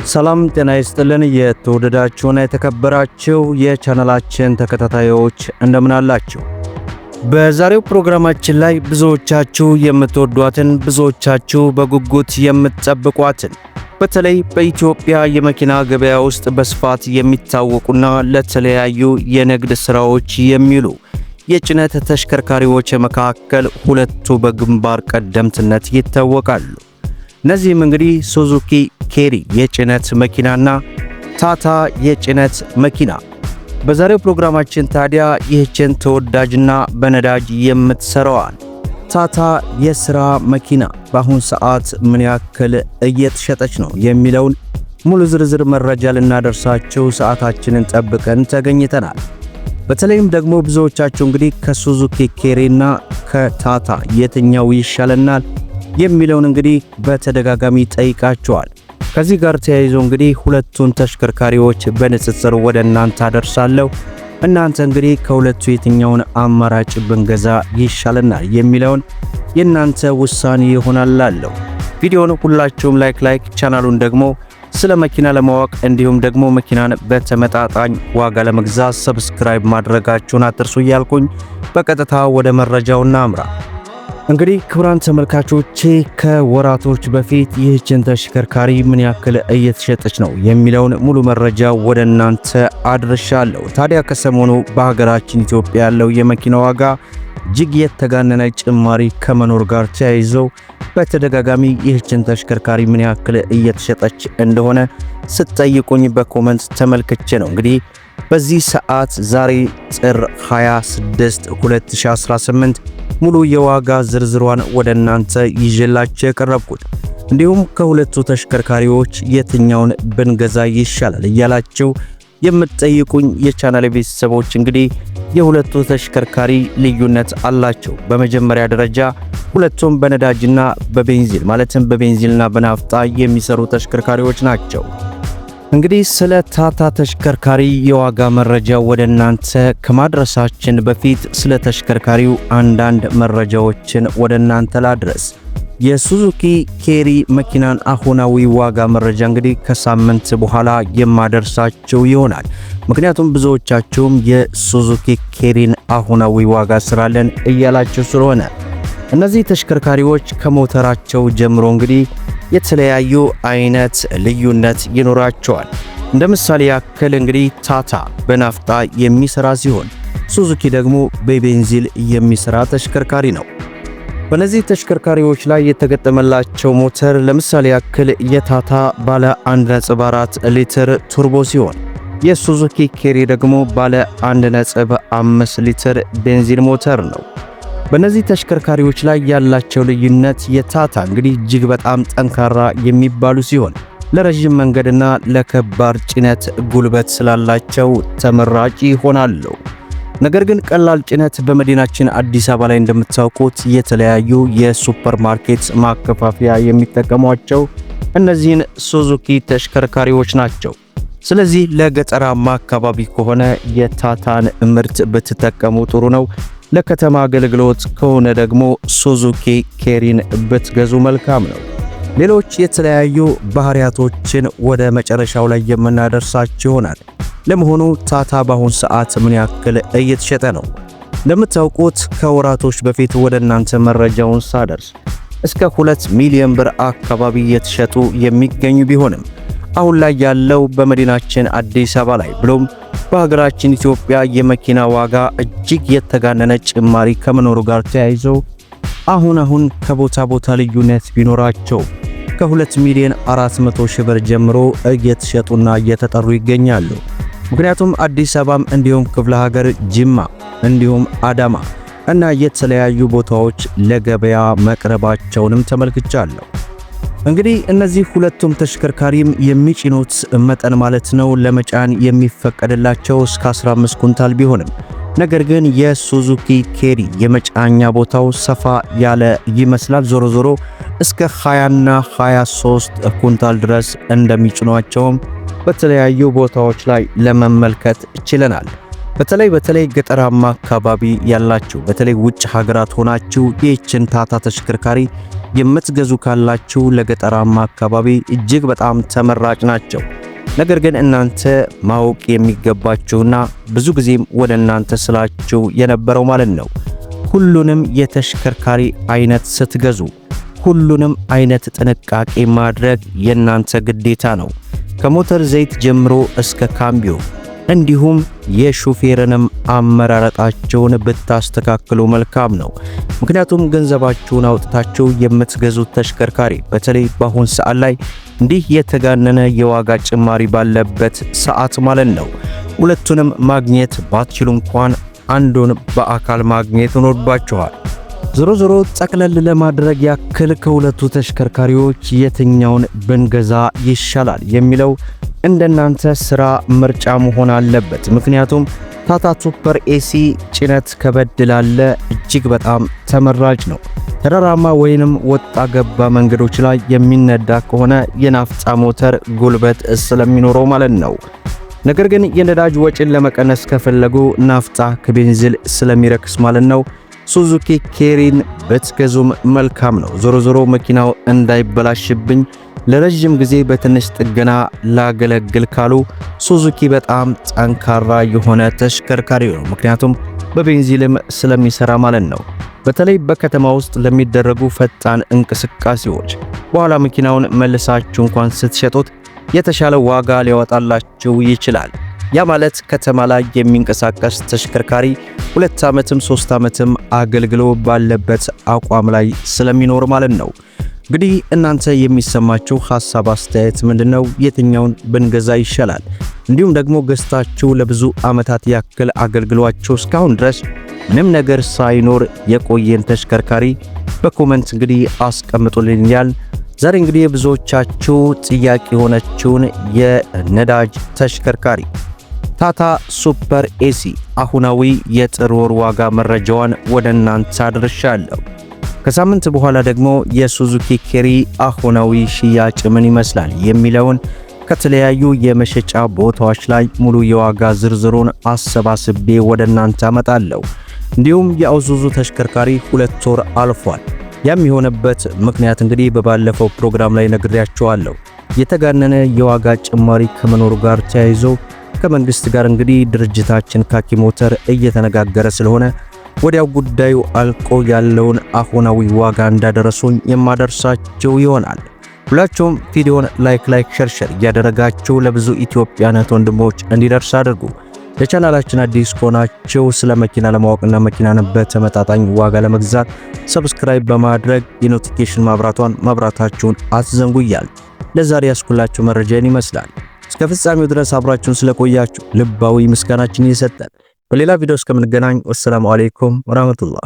ሰላም ጤና ይስጥልን። የተወደዳችሁና የተከበራችሁ የቻናላችን ተከታታዮች እንደምን አላችሁ? በዛሬው ፕሮግራማችን ላይ ብዙዎቻችሁ የምትወዷትን ብዙዎቻችሁ በጉጉት የምትጠብቋትን በተለይ በኢትዮጵያ የመኪና ገበያ ውስጥ በስፋት የሚታወቁና ለተለያዩ የንግድ ስራዎች የሚውሉ የጭነት ተሽከርካሪዎች መካከል ሁለቱ በግንባር ቀደምትነት ይታወቃሉ። እነዚህም እንግዲህ ሱዙኪ ኬሪ የጭነት መኪናና ታታ የጭነት መኪና። በዛሬው ፕሮግራማችን ታዲያ ይህችን ተወዳጅና በነዳጅ የምትሰራዋን ታታ የሥራ መኪና በአሁን ሰዓት ምን ያክል እየተሸጠች ነው የሚለውን ሙሉ ዝርዝር መረጃ ልናደርሳችሁ ሰዓታችንን ጠብቀን ተገኝተናል። በተለይም ደግሞ ብዙዎቻችሁ እንግዲህ ከሱዙኪ ኬሪና ከታታ የትኛው ይሻለናል የሚለውን እንግዲህ በተደጋጋሚ ጠይቃችኋል። ከዚህ ጋር ተያይዞ እንግዲህ ሁለቱን ተሽከርካሪዎች በንጽጽር ወደ እናንተ አደርሳለሁ። እናንተ እንግዲህ ከሁለቱ የትኛውን አማራጭ ብንገዛ ይሻለናል የሚለውን የእናንተ ውሳኔ ይሆናል። ቪዲዮውን ሁላችሁም ላይክ ቻናሉን ደግሞ ስለ መኪና ለማወቅ እንዲሁም ደግሞ መኪናን በተመጣጣኝ ዋጋ ለመግዛት ሰብስክራይብ ማድረጋችሁን አትርሱ እያልኩኝ በቀጥታ ወደ መረጃው እናምራ። እንግዲህ ክቡራን ተመልካቾቼ ከወራቶች በፊት ይህችን ተሽከርካሪ ምን ያክል እየተሸጠች ነው የሚለውን ሙሉ መረጃ ወደ እናንተ አድርሻለሁ። ታዲያ ከሰሞኑ በሀገራችን ኢትዮጵያ ያለው የመኪና ዋጋ እጅግ የተጋነነ ጭማሪ ከመኖር ጋር ተያይዞ በተደጋጋሚ ይህችን ተሽከርካሪ ምን ያክል እየተሸጠች እንደሆነ ስትጠይቁኝ በኮመንት ተመልክቼ ነው እንግዲህ በዚህ ሰዓት ዛሬ ጥር 26 2018 ሙሉ የዋጋ ዝርዝሯን ወደ እናንተ ይዤላችሁ የቀረብኩት። እንዲሁም ከሁለቱ ተሽከርካሪዎች የትኛውን ብንገዛ ይሻላል እያላችሁ የምትጠይቁኝ የቻናሌ ቤተሰቦች እንግዲህ የሁለቱ ተሽከርካሪ ልዩነት አላቸው። በመጀመሪያ ደረጃ ሁለቱም በነዳጅና በቤንዚን ማለትም በቤንዚንና በናፍጣ የሚሰሩ ተሽከርካሪዎች ናቸው። እንግዲህ ስለ ታታ ተሽከርካሪ የዋጋ መረጃ ወደ እናንተ ከማድረሳችን በፊት ስለ ተሽከርካሪው አንዳንድ መረጃዎችን ወደ እናንተ ላድረስ። የሱዙኪ ኬሪ መኪናን አሁናዊ ዋጋ መረጃ እንግዲህ ከሳምንት በኋላ የማደርሳችሁ ይሆናል። ምክንያቱም ብዙዎቻችሁም የሱዙኪ ኬሪን አሁናዊ ዋጋ ስራለን እያላችሁ ስለሆነ እነዚህ ተሽከርካሪዎች ከሞተራቸው ጀምሮ እንግዲህ የተለያዩ አይነት ልዩነት ይኖራቸዋል። እንደ ምሳሌ ያክል እንግዲህ ታታ በናፍጣ የሚሰራ ሲሆን ሱዙኪ ደግሞ በቤንዚን የሚሰራ ተሽከርካሪ ነው። በእነዚህ ተሽከርካሪዎች ላይ የተገጠመላቸው ሞተር ለምሳሌ ያክል የታታ ባለ 1.4 ሊትር ቱርቦ ሲሆን የሱዙኪ ኬሪ ደግሞ ባለ 1.5 ሊትር ቤንዚን ሞተር ነው። በእነዚህ ተሽከርካሪዎች ላይ ያላቸው ልዩነት የታታ እንግዲህ እጅግ በጣም ጠንካራ የሚባሉ ሲሆን ለረጅም መንገድና ለከባድ ጭነት ጉልበት ስላላቸው ተመራጭ ይሆናሉ። ነገር ግን ቀላል ጭነት በመዲናችን አዲስ አበባ ላይ እንደምታውቁት የተለያዩ የሱፐርማርኬት ማከፋፈያ የሚጠቀሟቸው እነዚህን ሱዙኪ ተሽከርካሪዎች ናቸው። ስለዚህ ለገጠራማ አካባቢ ከሆነ የታታን ምርት ብትጠቀሙ ጥሩ ነው። ለከተማ አገልግሎት ከሆነ ደግሞ ሱዙኪ ኬሪን ብትገዙ መልካም ነው። ሌሎች የተለያዩ ባህሪያቶችን ወደ መጨረሻው ላይ የምናደርሳችሁ ይሆናል። ለመሆኑ ታታ በአሁን ሰዓት ምን ያክል እየተሸጠ ነው? እንደምታውቁት ከወራቶች በፊት ወደ እናንተ መረጃውን ሳደርስ እስከ 2 ሚሊዮን ብር አካባቢ የተሸጡ የሚገኙ ቢሆንም አሁን ላይ ያለው በመዲናችን አዲስ አበባ ላይ ብሎም በሀገራችን ኢትዮጵያ የመኪና ዋጋ እጅግ የተጋነነ ጭማሪ ከመኖሩ ጋር ተያይዞ አሁን ከቦታ ቦታ ልዩነት ቢኖራቸው ከ2 ሚሊዮን 400 ሺህ ብር ጀምሮ እየተሸጡና እየተጠሩ ይገኛሉ። ምክንያቱም አዲስ አበባም እንዲሁም ክፍለ ሀገር ጅማ እንዲሁም አዳማ እና የተለያዩ ቦታዎች ለገበያ መቅረባቸውንም ተመልክቻለሁ። እንግዲህ እነዚህ ሁለቱም ተሽከርካሪም የሚጭኑት መጠን ማለት ነው ለመጫን የሚፈቀድላቸው እስከ 15 ኩንታል ቢሆንም ነገር ግን የሱዙኪ ኬሪ የመጫኛ ቦታው ሰፋ ያለ ይመስላል። ዞሮ እስከ 20 እና 23 ኩንታል ድረስ እንደሚጭኗቸውም በተለያዩ ቦታዎች ላይ ለመመልከት ችለናል። በተለይ ገጠራማ አካባቢ ያላችሁ በተለይ ውጭ ሀገራት ሆናችሁ ይህችን ታታ ተሽከርካሪ የምትገዙ ካላችሁ ለገጠራማ አካባቢ እጅግ በጣም ተመራጭ ናቸው። ነገር ግን እናንተ ማወቅ የሚገባችሁና ብዙ ጊዜም ወደ እናንተ ስላችሁ የነበረው ማለት ነው፣ ሁሉንም የተሽከርካሪ አይነት ስትገዙ ሁሉንም አይነት ጥንቃቄ ማድረግ የናንተ ግዴታ ነው። ከሞተር ዘይት ጀምሮ እስከ ካምቢዮ እንዲሁም የሹፌርንም አመራረጣቸውን ብታስተካክሉ መልካም ነው። ምክንያቱም ገንዘባችሁን አውጥታችሁ የምትገዙት ተሽከርካሪ በተለይ በአሁን ሰዓት ላይ እንዲህ የተጋነነ የዋጋ ጭማሪ ባለበት ሰዓት ማለት ነው ሁለቱንም ማግኘት ባትችሉ እንኳን አንዱን በአካል ማግኘት ይኖርባችኋል። ዞሮ ጠቅለል ለማድረግ ያክል ከሁለቱ ተሽከርካሪዎች የትኛውን ብንገዛ ይሻላል የሚለው እንደናንተ ስራ ምርጫ መሆን አለበት። ምክንያቱም ታታ ሱፐር ኤሲ ጭነት ከበድ ላለ እጅግ በጣም ተመራጭ ነው። ተራራማ ወይንም ወጣ ገባ መንገዶች ላይ የሚነዳ ከሆነ የናፍጣ ሞተር ጉልበት ስለሚኖረው ማለት ነው። ነገር ግን የነዳጅ ወጪን ለመቀነስ ከፈለጉ ናፍጣ ከቤንዚል ስለሚረክስ ማለት ነው ሱዙኪ ኬሪን በትገዙም መልካም ነው። ዞሮ መኪናው እንዳይበላሽብኝ ለረጅም ጊዜ በትንሽ ጥገና ላገለግል ካሉ ሱዙኪ በጣም ጠንካራ የሆነ ተሽከርካሪ ነው። ምክንያቱም በቤንዚልም ስለሚሰራ ማለት ነው። በተለይ በከተማ ውስጥ ለሚደረጉ ፈጣን እንቅስቃሴዎች በኋላ መኪናውን መልሳችሁ እንኳን ስትሸጡት የተሻለ ዋጋ ሊያወጣላችሁ ይችላል። ያ ማለት ከተማ ላይ የሚንቀሳቀስ ተሽከርካሪ 2 ዓመትም 3 ዓመትም አገልግሎ ባለበት አቋም ላይ ስለሚኖር ማለት ነው። እንግዲህ እናንተ የሚሰማችሁ ሐሳብ አስተያየት ምንድነው? የትኛውን ብንገዛ ይሻላል? እንዲሁም ደግሞ ገዝታችሁ ለብዙ ዓመታት ያክል አገልግሏችሁ እስካሁን ድረስ ምንም ነገር ሳይኖር የቆየን ተሽከርካሪ በኮሜንት እንግዲህ አስቀምጡልኛል። ዛሬ እንግዲህ ብዙዎቻችሁ ጥያቄ የሆነችውን የነዳጅ ተሽከርካሪ ታታ ሱፐር ኤሲ አሁናዊ የጥር ወር ዋጋ መረጃዋን ወደ እናንተ አድርሻለሁ። ከሳምንት በኋላ ደግሞ የሱዙኪ ኬሪ አሁናዊ ሽያጭ ምን ይመስላል የሚለውን ከተለያዩ የመሸጫ ቦታዎች ላይ ሙሉ የዋጋ ዝርዝሩን አሰባስቤ ወደ እናንተ አመጣለሁ። እንዲሁም የአውዙዙ ተሽከርካሪ 2 ወር አልፏል። ያም የሆነበት ምክንያት እንግዲህ በባለፈው ፕሮግራም ላይ ነግሬያችኋለሁ። የተጋነነ የዋጋ ጭማሪ ከመኖሩ ጋር ተያይዞ ከመንግስት ጋር እንግዲህ ድርጅታችን ካኪ ሞተር እየተነጋገረ ስለሆነ ወዲያው ጉዳዩ አልቆ ያለውን አሁናዊ ዋጋ እንዳደረሱኝ የማደርሳችሁ ይሆናል። ሁላችሁም ቪዲዮን ላይክ ሸር እያደረጋችሁ ለብዙ ኢትዮጵያውያን ወንድሞች እንዲደርስ አድርጉ። ለቻናላችን አዲስ ከሆናችሁ ስለ መኪና ለማወቅና መኪናን በተመጣጣኝ ዋጋ ለመግዛት ሰብስክራይብ በማድረግ የኖቲፊኬሽን ማብራታችሁን አትዘንጉ እያል ለዛሬ ያስኩላችሁ መረጃን ይመስላል። እስከ ፍጻሜው ድረስ አብራችሁን ስለቆያችሁ ልባዊ ምስጋናችን እየሰጠን በሌላ ቪዲዮ እስከምንገናኝ ወሰላሙ አለይኩም ወራህመቱላህ።